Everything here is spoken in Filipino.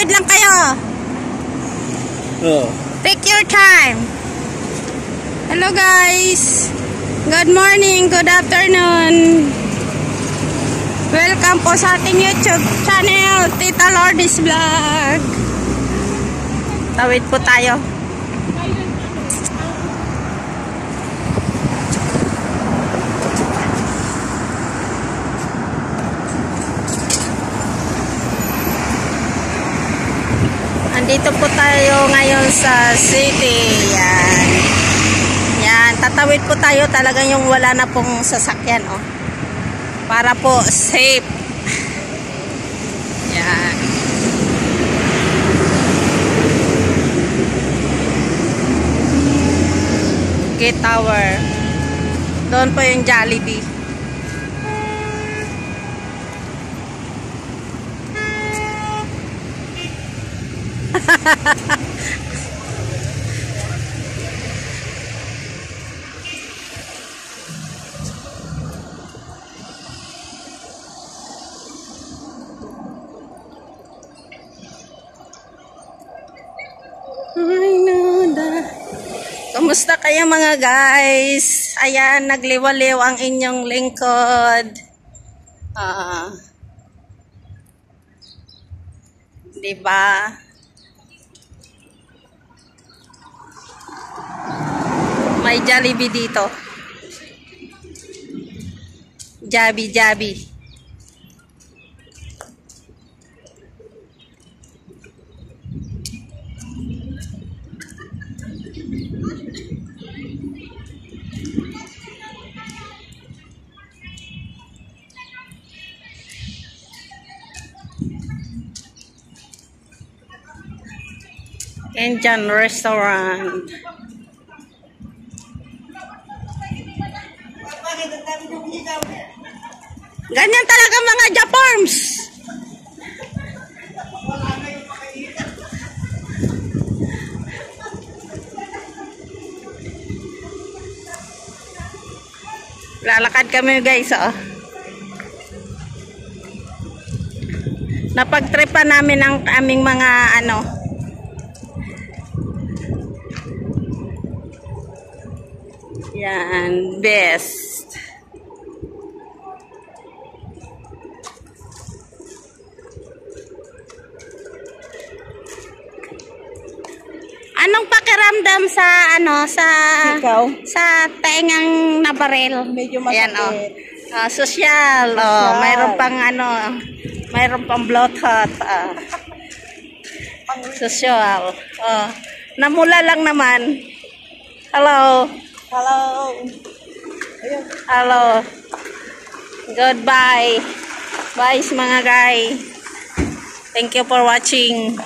Tatawid lang kayo. Oh. Take your time. Hello guys. Good morning, good afternoon. Welcome po sa ating YouTube channel, Tita Lourdes Vlog. Tawid po tayo. Andito po tayo ngayon sa city. Yan. Yan. Tatawid po tayo. Talagang yung wala na pong sasakyan. Oh. Para po safe. Yan. Gate Tower. Doon po yung Jollibee. Kumusta kayo mga guys? Ayan, nagliwaliw ang inyong lingkod. Diba? May Jollibee dito. Jabi. Indian restaurant. Ganyan talaga mga Japorms. Lalakad kami guys, oh. Napagtripan namin ang aming mga yan, best. Anong pakiramdam sa Ikaw? sa taingang nabaril? Medyo masakit. Ayan, social. Mayroon pang mayroon pang bloodhot. Social. Namula lang naman. Hello. Ayun. Hello. Goodbye. Bye mga guys. Thank you for watching.